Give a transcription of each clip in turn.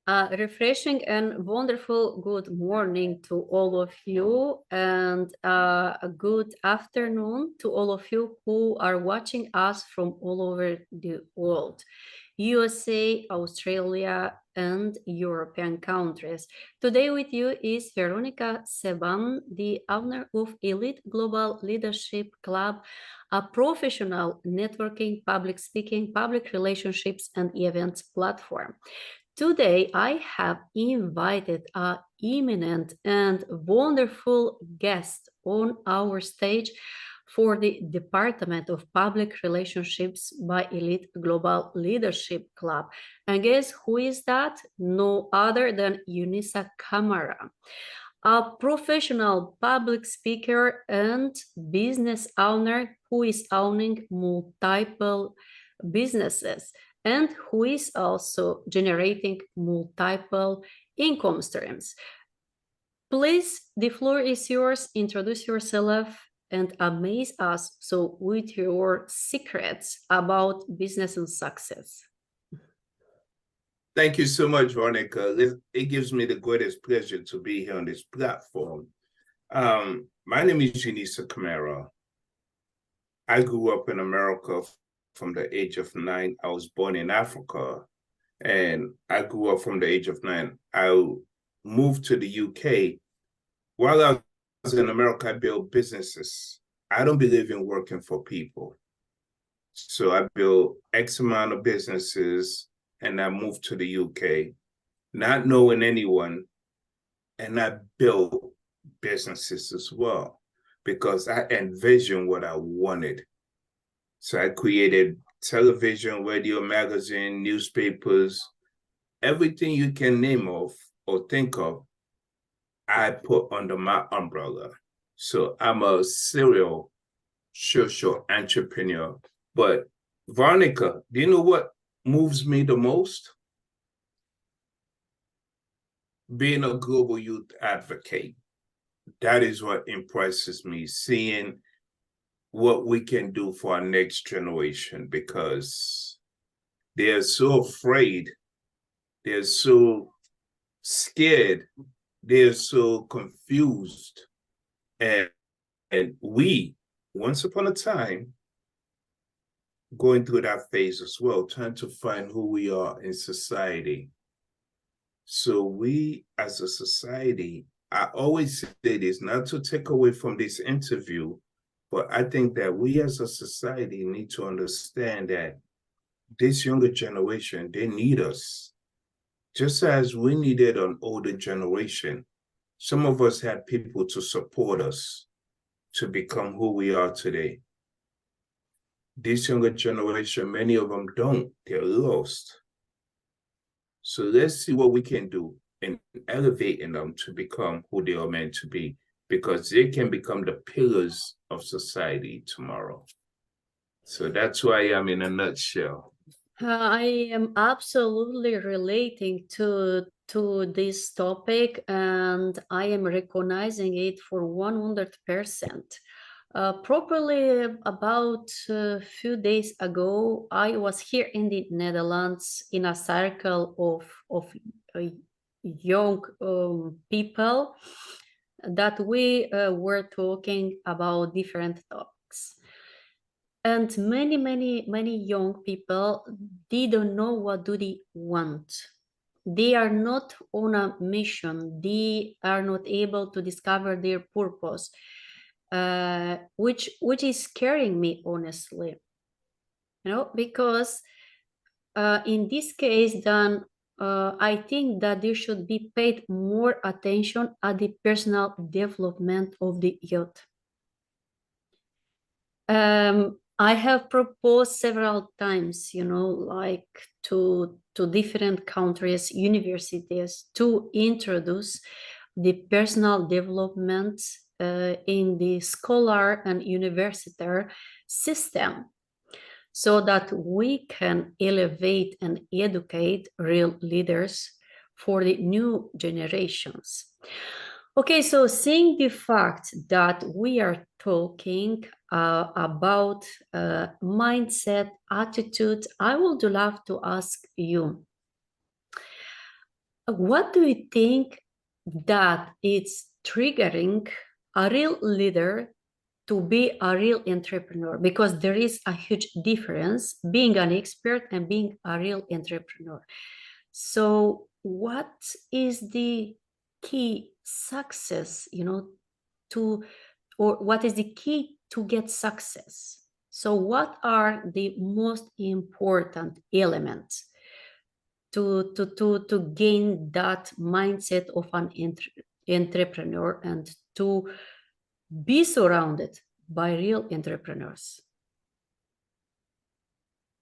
A refreshing and wonderful good morning to all of you, and a good afternoon to all of you who are watching us from all over the world. USA, Australia, and European countries. Today with you is Veronica Seban, the owner of Elite Global Leadership Club, a professional networking, public speaking, public relationships, and events platform. Today, I have invited an eminent and wonderful guest on our stage for the Department of Public Relationships by Elite Global Leadership Club. And guess who is that? No other than Unisa Kamara, a professional public speaker and business owner who is owning multiple businesses and who is also generating multiple income streams. Please, the floor is yours. Introduce yourself and amaze us with your secrets about business and success. Thank you so much, Veronica. It gives me the greatest pleasure to be here on this platform. My name is Unisa Kamara. I grew up in America from the age of 9. I was born in Africa, and I grew up from the age of 9. I moved to the UK. While I was in America, I built businesses. I don't believe in working for people. So I built X amount of businesses, and I moved to the UK, not knowing anyone, and I built businesses as well because I envisioned what I wanted. So I created television, radio, magazine, newspapers, everything you can name of or think of, I put under my umbrella. So I'm a serial social entrepreneur. But Veronica, do you know what moves me the most? Being a global youth advocate. That is what impresses me, seeing what we can do for our next generation, because they're so afraid, they're so scared, they're so confused. And we, once upon a time, going through that phase as well, trying to find who we are in society. So we, as a society, I always say this, not to take away from this interview, but I think that we as a society need to understand that this younger generation, they need us. Just as we needed an older generation, some of us had people to support us to become who we are today. This younger generation, many of them don't, they're lost. So let's see what we can do in elevating them to become who they are meant to be, because they can become the pillars of society tomorrow. So that's who I am in a nutshell. I am absolutely relating to this topic, and I am recognizing it for 100%. Properly about a few days ago, I was here in the Netherlands in a circle of young people that we were talking about different topics. And many young people, they don't know what do they want. They are not on a mission. They are not able to discover their purpose, which is scaring me, honestly. Because in this case, then I think that there should be paid more attention at the personal development of the youth. I have proposed several times, like to different countries, universities, to introduce the personal development in the scholar and university system, so that we can elevate and educate real leaders for the new generations. Okay, so seeing the fact that we are talking about mindset, attitude, I would love to ask you, What do you think that it's triggering a real leader to be a real entrepreneur? Because there is a huge difference being an expert and being a real entrepreneur. So, what is the key success, to, or what is the key to get success? So, what are the most important elements to gain that mindset of an entrepreneur and to be surrounded by real entrepreneurs?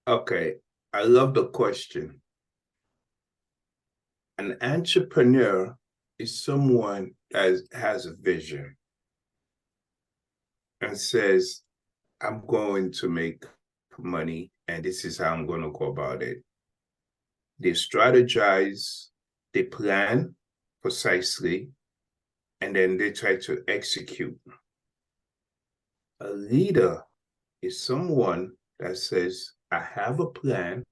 Okay, I love the question. An entrepreneur is someone that has a vision and says, I'm going to make money and this is how I'm going to go about it. They strategize, they plan precisely, and then they try to execute. A leader is someone that says, I have a plan,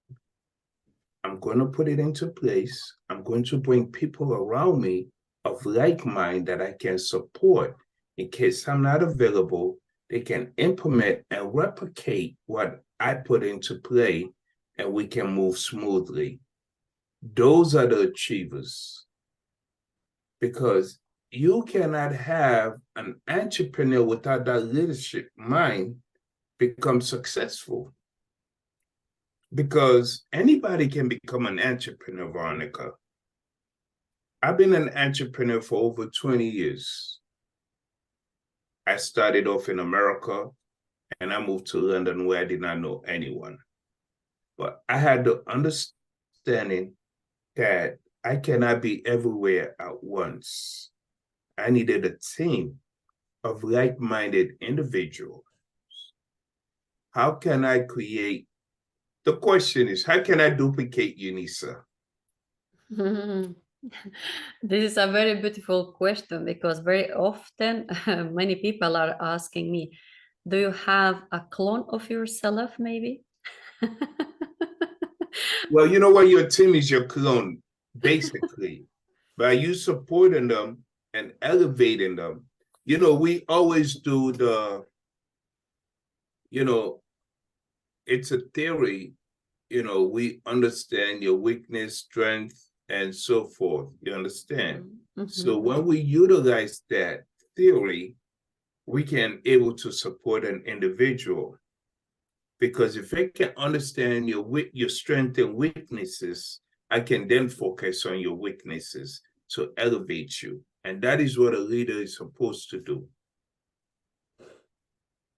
I'm going to put it into place, I'm going to bring people around me of like mind that I can support in case I'm not available. They can implement and replicate what I put into play, and we can move smoothly. Those are the achievers, because you cannot have an entrepreneur without that leadership mind become successful, because anybody can become an entrepreneur, Veronica. I've been an entrepreneur for over 20 years. I started off in America and I moved to London where I did not know anyone. But I had the understanding that I cannot be everywhere at once. I needed a team of like-minded individuals. How can I create? The question is, how can I duplicate Unisa? This is a very beautiful question because very often many people are asking me, do you have a clone of yourself, maybe? Well, you know what? Your team is your clone, basically. By you supporting them and elevating them. We always do you know, it's a theory, we understand your weakness, strength, and so forth. You understand? Mm-hmm. So when we utilize that theory, we can able to support an individual, because if I can understand your strength and weaknesses, I can then focus on your weaknesses to elevate you. And that is what a leader is supposed to do.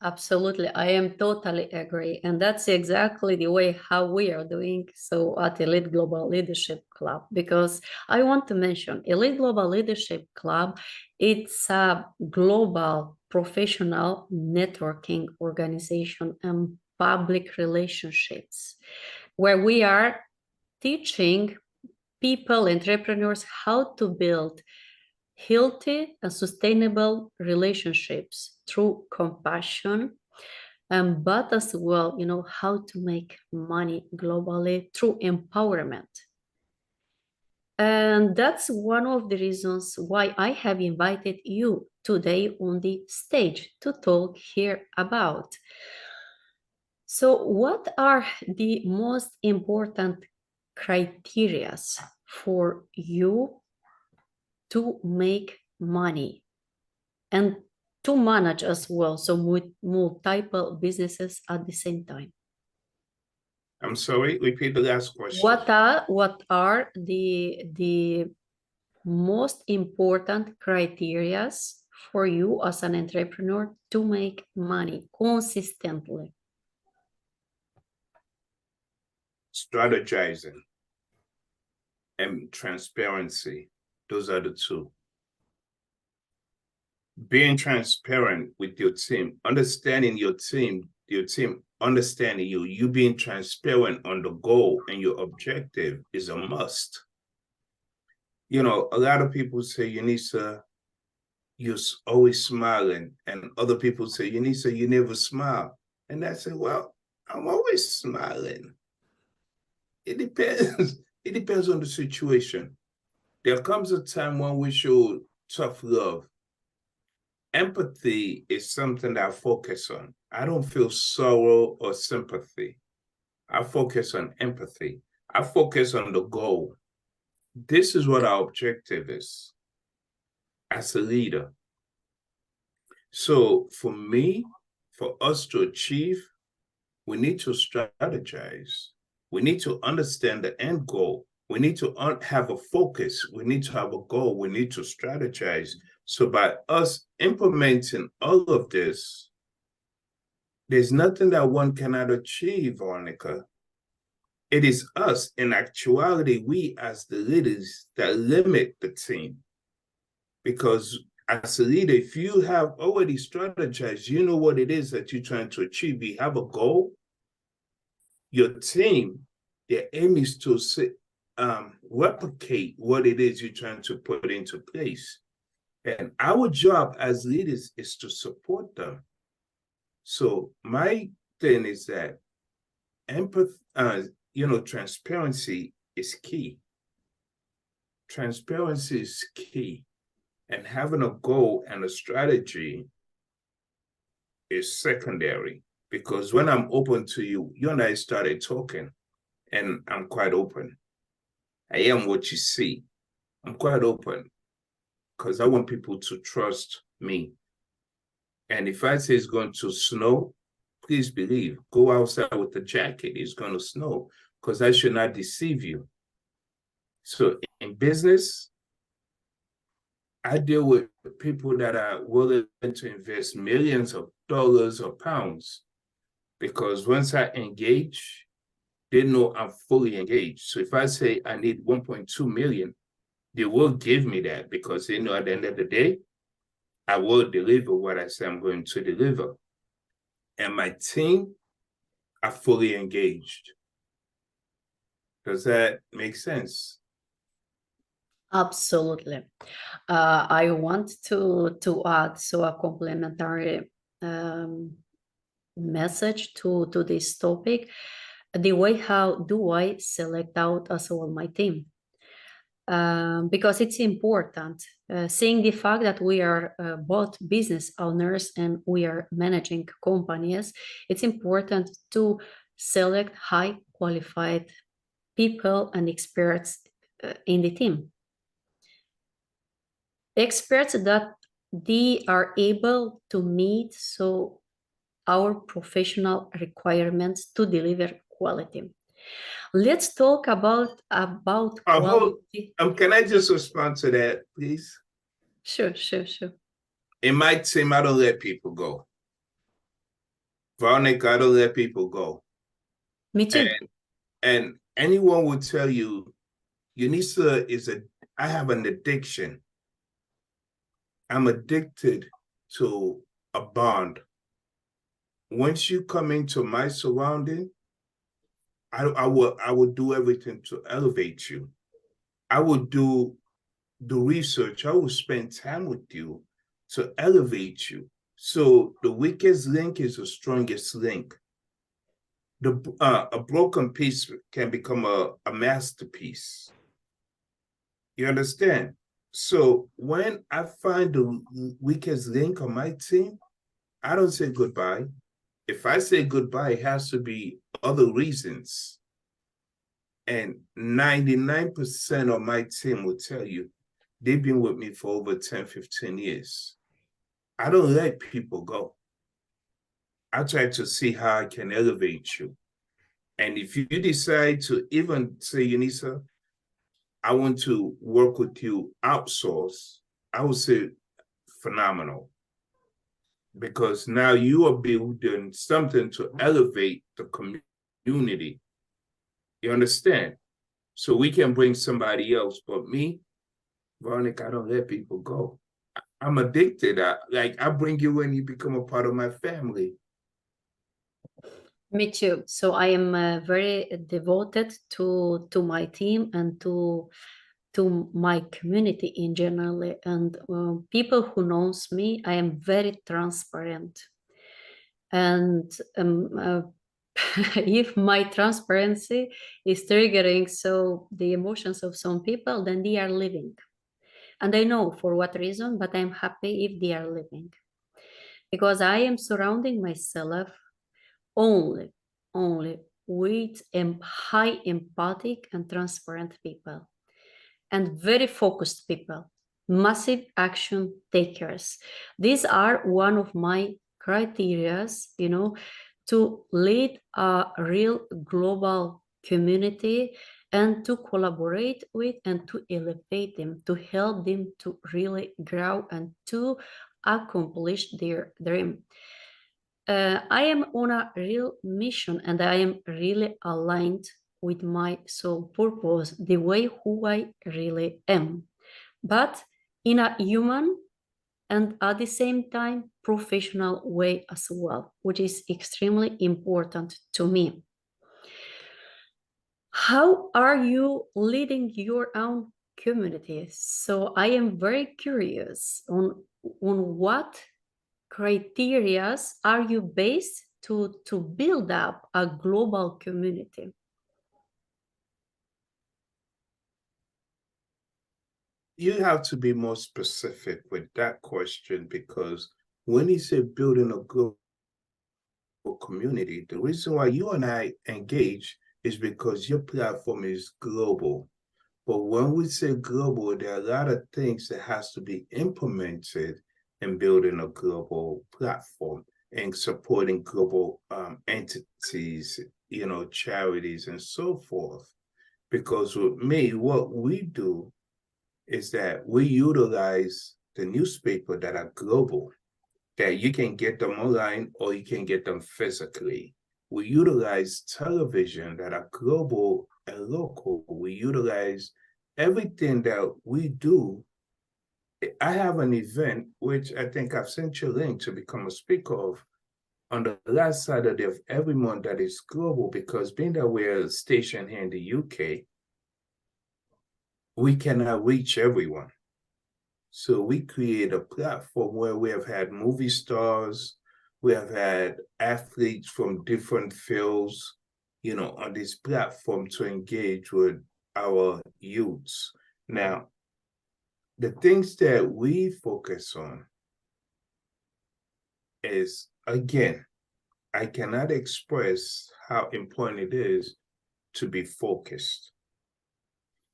Absolutely, I am totally agree. And that's exactly the way how we are doing so at Elite Global Leadership Club, because I want to mention Elite Global Leadership Club, it's a global professional networking organization and public relationships where we are teaching people, entrepreneurs, how to build healthy and sustainable relationships through compassion, but as well, how to make money globally through empowerment. And that's one of the reasons why I have invited you today on the stage to talk here about. So, what are the most important criterias for you to make money and to manage as well, so multiple businesses at the same time? I'm sorry, repeat the last question. What are the most important criterias for you as an entrepreneur to make money consistently? Strategizing and transparency. Those are the two. Being transparent with your team, understanding your team understanding you being transparent on the goal and your objective is a must. A lot of people say, Unisa, you're always smiling. And other people say, Unisa, you never smile. And I say, well, I'm always smiling. It depends. It depends on the situation. There comes a time when we show tough love. Empathy is something that I focus on. I don't feel sorrow or sympathy. I focus on empathy. I focus on the goal. This is what our objective is as a leader. So for me, for us to achieve, we need to strategize. We need to understand the end goal. We need to have a focus. We need to have a goal. We need to strategize. So by us implementing all of this, there's nothing that one cannot achieve, Veronica. It is us, in actuality, we as the leaders that limit the team. Because as a leader, if you have already strategized, you know what it is that you're trying to achieve, you have a goal, your team, their aim is to replicate what it is you're trying to put into place. And our job as leaders is to support them. So my thing is that empathy, transparency is key. Transparency is key. And having a goal and a strategy is secondary. Because when I'm open to you, you and I started talking, and I'm quite open. I am what you see. I'm quite open because I want people to trust me. And if I say it's going to snow, please believe, go outside with a jacket. It's going to snow because I should not deceive you. So in business, I deal with people that are willing to invest millions of dollars or pounds because once I engage, they know I'm fully engaged. So if I say I need 1.2 million, they will give me that because they know at the end of the day, I will deliver what I say I'm going to deliver. And my team are fully engaged. Does that make sense? Absolutely. I want to add so a complementary message to this topic. The way how do I select out as well my team? Because it's important. Seeing the fact that we are both business owners and we are managing companies, it's important to select high qualified people and experts in the team. Experts that they are able to meet so our professional requirements to deliver quality. Let's talk about quality. Can I just respond to that, please? Sure. In my team, I don't let people go. Veronica, I don't let people go. Me too. And anyone will tell you, Unisa I have an addiction. I'm addicted to a bond. Once you come into my surrounding, I will do everything to elevate you. I will do the research. I will spend time with you to elevate you. So the weakest link is the strongest link. A broken piece can become a masterpiece. You understand? So when I find the weakest link on my team, I don't say goodbye. If I say goodbye, it has to be other reasons. And 99% of my team will tell you they've been with me for over 10, 15 years. I don't let people go. I try to see how I can elevate you. And if you decide to even say, Unisa, I want to work with you outsource, I would say phenomenal. Because now you are building something to elevate the community. You understand? So we can bring somebody else, but me, Veronica, I don't let people go. I'm addicted. I bring you in, you become a part of my family. Me too. So I am very devoted to my team and to my community in general. And people who knows me, I am very transparent. And if my transparency is triggering so the emotions of some people, then they are living. And I know for what reason, but I'm happy if they are living. Because I am surrounding myself only, only with high empathic and transparent people and very focused people, massive action takers. These are one of my criterias, to lead a real global community and to collaborate with and to elevate them, to help them to really grow and to accomplish their dream. I am on a real mission and I am really aligned with my soul purpose, the way who I really am, but in a human and at the same time professional way as well, which is extremely important to me. How are you leading your own community? So I am very curious on what criterias are you based to build up a global community? You have to be more specific with that question because when you say building a global community, the reason why you and I engage is because your platform is global. But when we say global, there are a lot of things that has to be implemented in building a global platform and supporting global entities, charities and so forth. Because with me, what we do is that we utilize the newspaper that are global, that you can get them online or you can get them physically. We utilize television that are global and local. We utilize everything that we do. I have an event, which I think I've sent you a link to become a speaker of, on the last Saturday of every month that is global, because being that we're stationed here in the UK, we cannot reach everyone. So we create a platform where we have had movie stars, we have had athletes from different fields, on this platform to engage with our youths. Now, the things that we focus on is, again, I cannot express how important it is to be focused.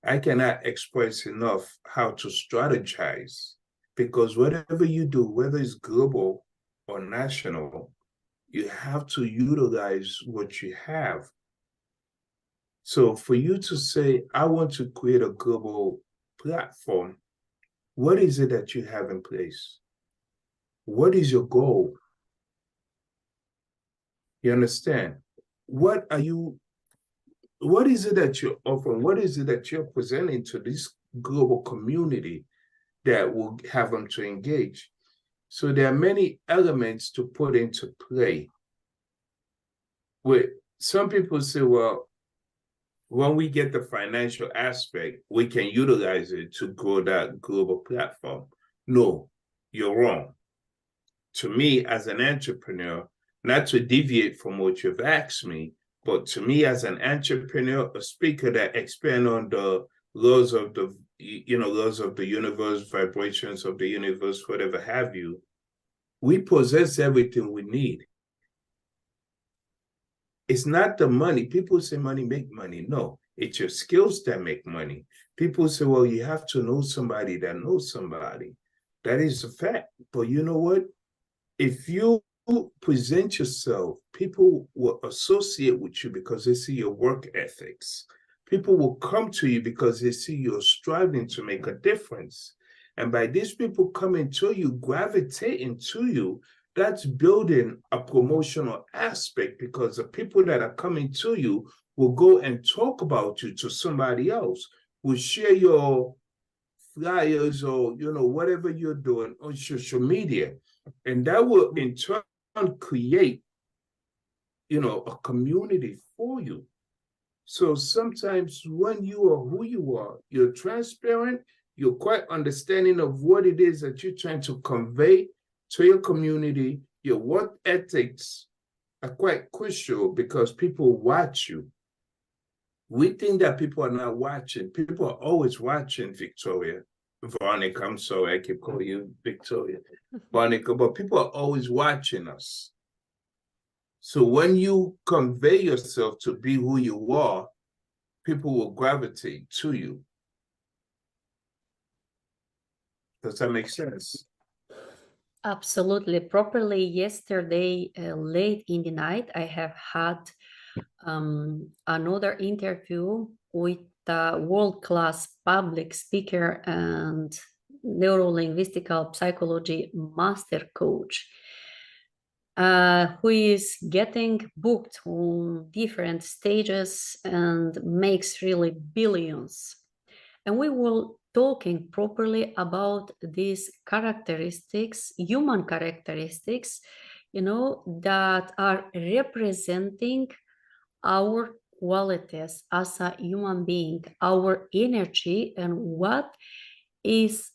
I cannot express enough how to strategize, because whatever you do, whether it's global or national, you have to utilize what you have. So for you to say, I want to create a global platform, what is it that you have in place? What is your goal? You understand? What are you what is it that you're offering? What is it that you're presenting to this global community that will have them to engage? So there are many elements to put into play. Where some people say, well, when we get the financial aspect, we can utilize it to grow that global platform. No, you're wrong. To me, as an entrepreneur, not to deviate from what you've asked me, but to me as an entrepreneur, a speaker that expand on the laws of the laws of the universe, vibrations of the universe, whatever have you, we possess everything we need. It's not the money. People say money make money. No, it's your skills that make money. People say, well, you have to know somebody that knows somebody. That is a fact. But you know what? If you present yourself, people will associate with you because they see your work ethics. People will come to you because they see you're striving to make a difference. And by these people coming to you, gravitating to you, that's building a promotional aspect, because the people that are coming to you will go and talk about you to somebody else, will share your flyers or whatever you're doing on social media, and that will in turn create a community for you. So sometimes when you are who you are, you're transparent, you're quite understanding of what it is that you're trying to convey to your community, your work ethics, are quite crucial because people watch you. We think that people are not watching. People are always watching, Victoria. Veronica, I'm sorry, I keep calling you Victoria. Veronica, but people are always watching us. So when you convey yourself to be who you are, people will gravitate to you. Does that make sense? Absolutely. Properly, yesterday, late in the night, I have had another interview with a world-class public speaker and neurolinguistical psychology master coach, who is getting booked on different stages and makes really billions. And we will talking properly about these characteristics, human characteristics, that are representing our qualities as a human being, our energy, and what is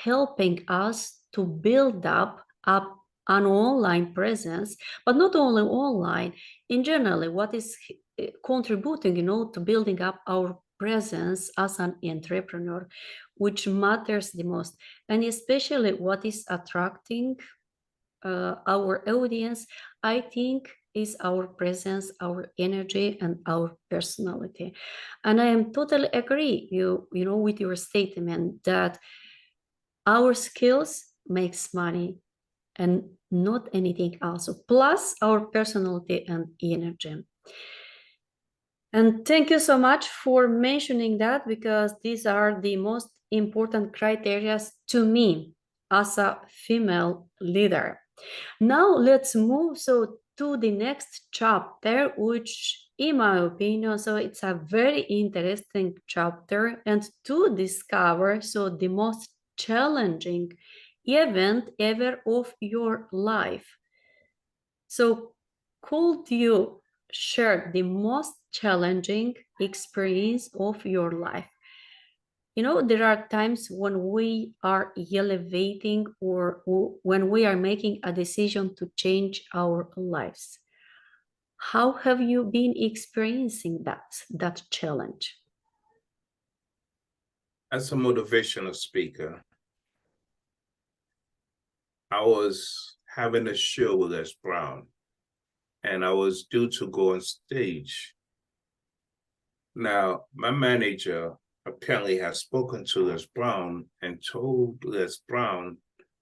helping us to build up an online presence, but not only online, in general, what is contributing, to building up our presence as an entrepreneur, which matters the most, and especially what is attracting our audience, I think, is our presence, our energy, and our personality. And I am totally agree with your statement that our skills makes money and not anything else. Plus our personality and energy. And thank you so much for mentioning that, because these are the most important criteria to me as a female leader. Now let's move to the next chapter, which in my opinion, so it's a very interesting chapter, and to discover the most challenging event ever of your life. So could you share the most challenging experience of your life? There are times when we are elevating, or when we are making a decision to change our lives. How have you been experiencing that challenge? As a motivational speaker, I was having a show with Les Brown, and I was due to go on stage. Now, my manager apparently has spoken to Les Brown and told Les Brown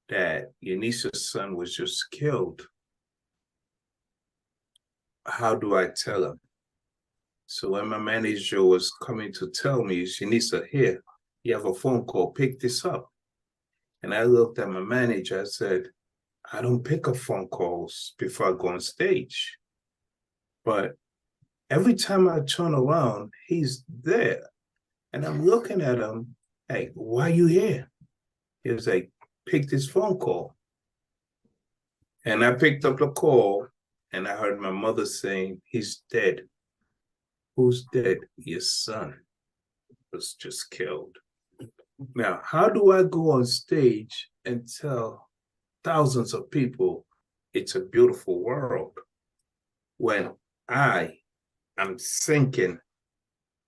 that Unisa's son was just killed. How do I tell him? So when my manager was coming to tell me, Unisa, here, you have a phone call, pick this up. And I looked at my manager, I said, I don't pick up phone calls before I go on stage. But every time I turn around, he's there. And I'm looking at him, like, why are you here? He was like, pick this phone call. And I picked up the call, and I heard my mother saying, he's dead. Who's dead? Your son was just killed. Now, how do I go on stage and tell thousands of people it's a beautiful world when I am sinking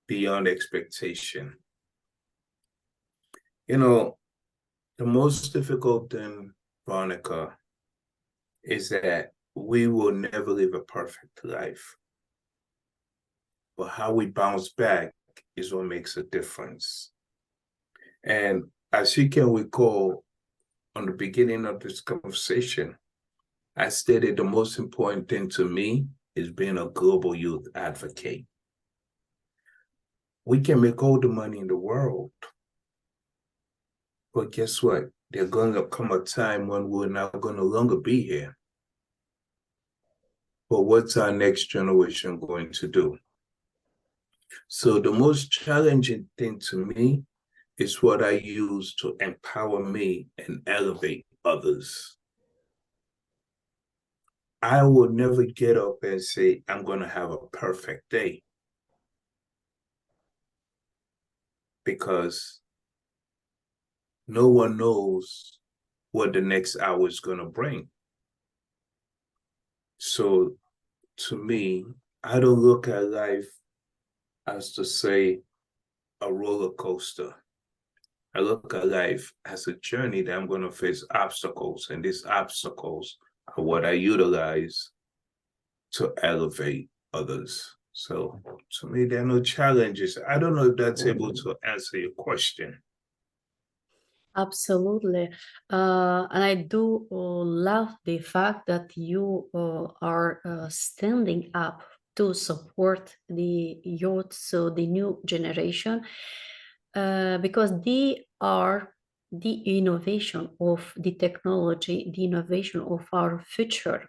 beyond expectation? The most difficult thing, Veronica, is that we will never live a perfect life. But how we bounce back is what makes a difference. And as you can recall, on the beginning of this conversation, I stated the most important thing to me is being a global youth advocate. We can make all the money in the world, but guess what? There's going to come a time when we're not going to longer be here. But what's our next generation going to do? So the most challenging thing to me is what I use to empower me and elevate others. I will never get up and say, I'm going to have a perfect day, because no one knows what the next hour is going to bring. So to me, I don't look at life as to say a roller coaster. I look at life as a journey that I'm going to face obstacles, and these obstacles are what I utilize to elevate others. So to me, there are no challenges. I don't know if that's able to answer your question. Absolutely. And I do love the fact that you are standing up to support the youth, so the new generation, because they are the innovation of the technology, the innovation of our future,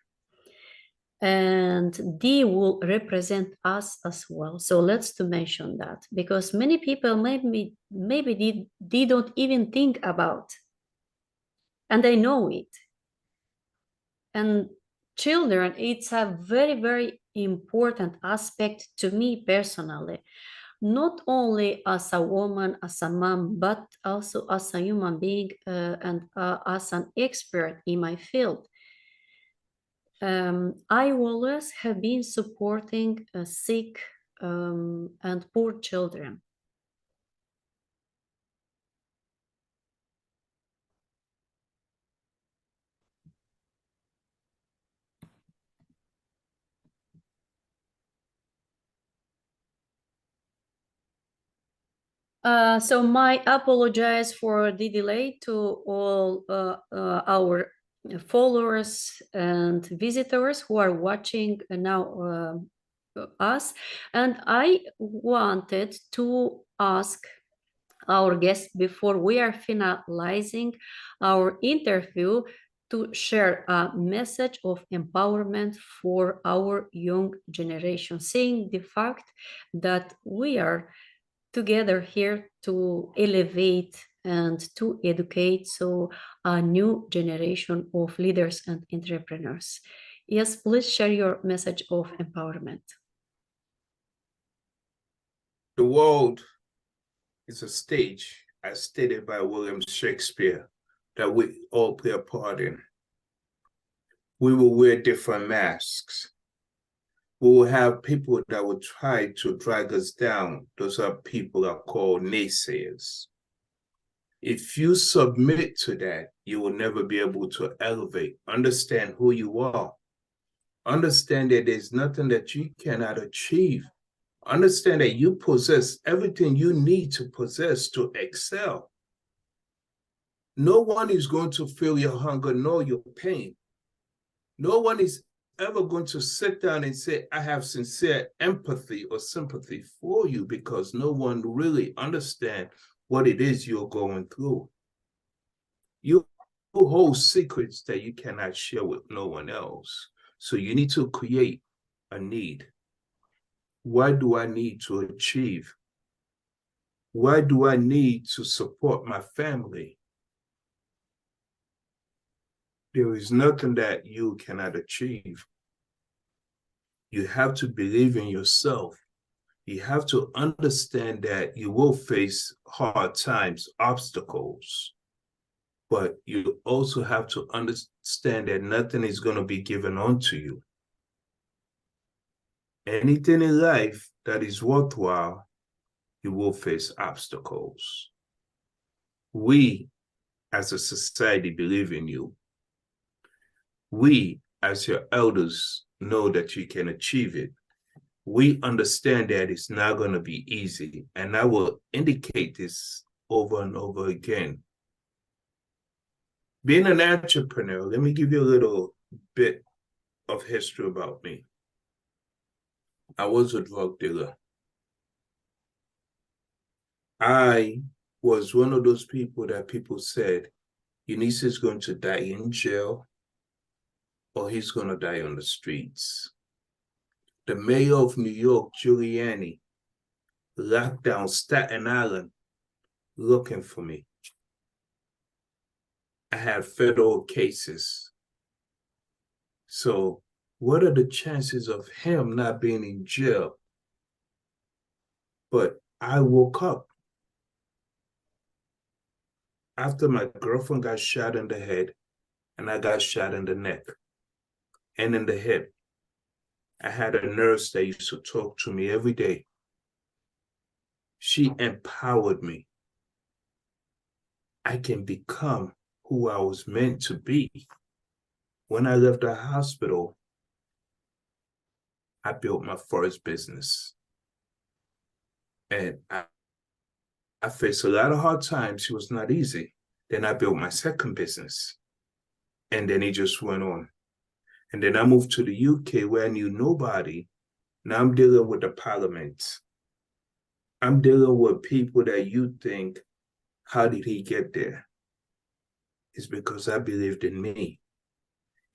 and they will represent us as well. So let's to mention that, because many people maybe they don't even think about, and they know it. And children, it's a very, very important aspect to me personally, not only as a woman, as a mom, but also as a human being, and as an expert in my field. I always have been supporting sick and poor children. So my apologize for the delay to all our followers and visitors who are watching now us. And I wanted to ask our guests before we are finalizing our interview to share a message of empowerment for our young generation, saying the fact that we are together here to elevate and to educate so a new generation of leaders and entrepreneurs. Yes, please share your message of empowerment. The world is a stage, as stated by William Shakespeare, that we all play a part in. We will wear different masks. We will have people that will try to drag us down. Those are people that are called naysayers. If you submit to that, you will never be able to elevate. Understand who you are. Understand that there's nothing that you cannot achieve. Understand that you possess everything you need to possess to excel. No one is going to feel your hunger nor your pain. No one is ever going to sit down and say, I have sincere empathy or sympathy for you, because no one really understands what it is you're going through. You hold secrets that you cannot share with no one else. So you need to create a need. What do I need to achieve? Why do I need to support my family? There is nothing that you cannot achieve. You have to believe in yourself. You have to understand that you will face hard times, obstacles, but you also have to understand that nothing is going to be given onto you. Anything in life that is worthwhile, you will face obstacles. We, as a society, believe in you. We, as your elders, know that you can achieve it. We understand that it's not going to be easy. And I will indicate this over and over again. Being an entrepreneur, let me give you a little bit of history about me. I was a drug dealer. I was one of those people that people said, Unisa is going to die in jail or he's going to die on the streets. The mayor of New York, Giuliani, locked down Staten Island looking for me. I had federal cases. So what are the chances of him not being in jail? But I woke up after my girlfriend got shot in the head and I got shot in the neck and in the hip. I had a nurse that used to talk to me every day. She empowered me. I can become who I was meant to be. When I left the hospital, I built my first business. And I faced a lot of hard times. It was not easy. Then I built my second business. And then it just went on. And then I moved to the UK where I knew nobody. Now I'm dealing with the parliament. I'm dealing with people that you think, how did he get there? It's because I believed in me.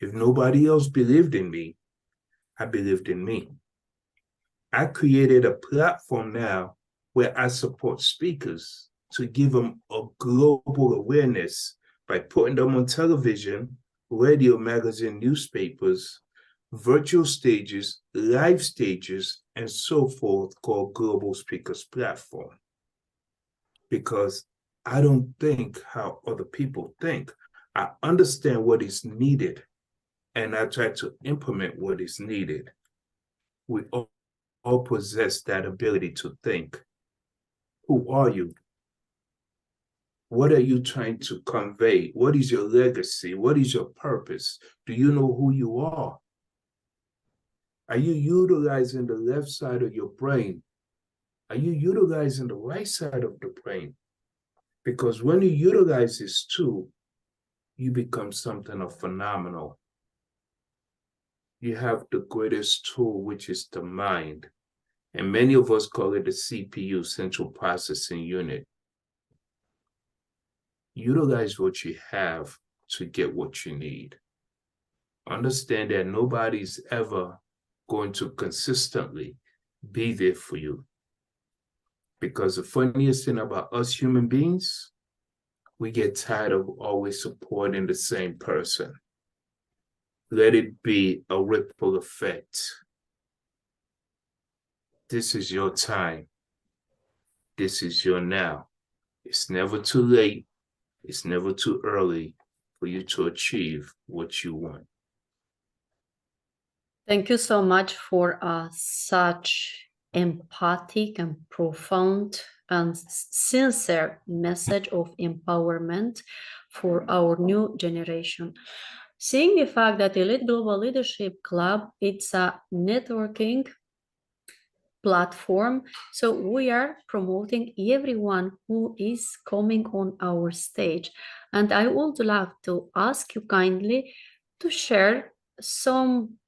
If nobody else believed in me, I believed in me. I created a platform now where I support speakers to give them a global awareness by putting them on television, radio, magazine, newspapers, virtual stages, live stages, and so forth, called Global Speakers Platform. Because I don't think how other people think. I understand what is needed, and I try to implement what is needed. We all possess that ability to think. Who are you? What are you trying to convey? What is your legacy? What is your purpose? Do you know who you are? Are you utilizing the left side of your brain? Are you utilizing the right side of the brain? Because when you utilize this tool, you become something of phenomenal. You have the greatest tool, which is the mind. And many of us call it the CPU, Central Processing Unit. Utilize what you have to get what you need. Understand that nobody's ever going to consistently be there for you. Because the funniest thing about us human beings, we get tired of always supporting the same person. Let it be a ripple effect. This is your time. This is your now. It's never too late. It's never too early for you to achieve what you want. Thank you so much for such empathic and profound and sincere message of empowerment for our new generation. Seeing the fact that Elite Global Leadership Club, it's a networking platform. So we are promoting everyone who is coming on our stage. And I would love to ask you kindly to share some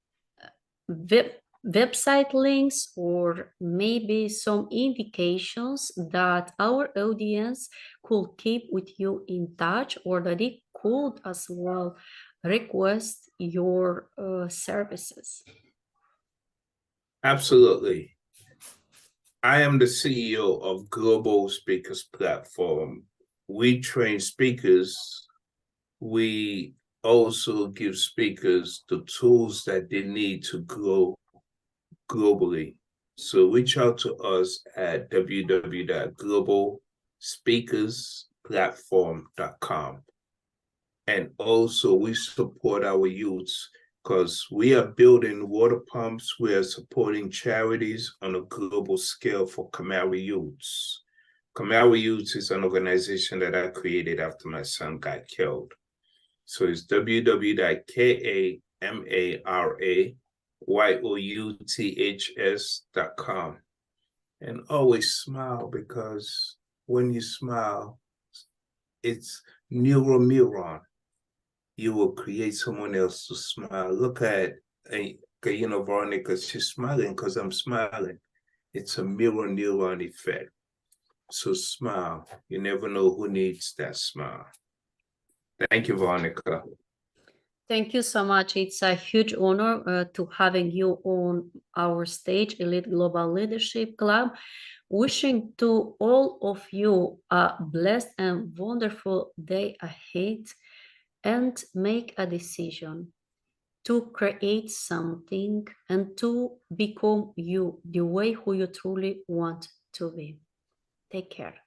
website links or maybe some indications that our audience could keep with you in touch, or that it could as well request your services. Absolutely. I am the CEO of Global Speakers Platform. We train speakers. We also give speakers the tools that they need to grow globally. So reach out to us at www.globalspeakersplatform.com. And also we support our youths because we are building water pumps. We are supporting charities on a global scale for Kamara Youths. Kamara Youths is an organization that I created after my son got killed. So it's www.kamarayouths.com. And always smile, because when you smile, it's neuron. You will create someone else to smile. Look at, Veronica, she's smiling because I'm smiling. It's a mirror neuron effect. So smile. You never know who needs that smile. Thank you, Veronica. Thank you so much. It's a huge honor to having you on our stage, Elite Global Leadership Club. Wishing to all of you a blessed and wonderful day ahead, and make a decision to create something and to become you, the way who you truly want to be. Take care.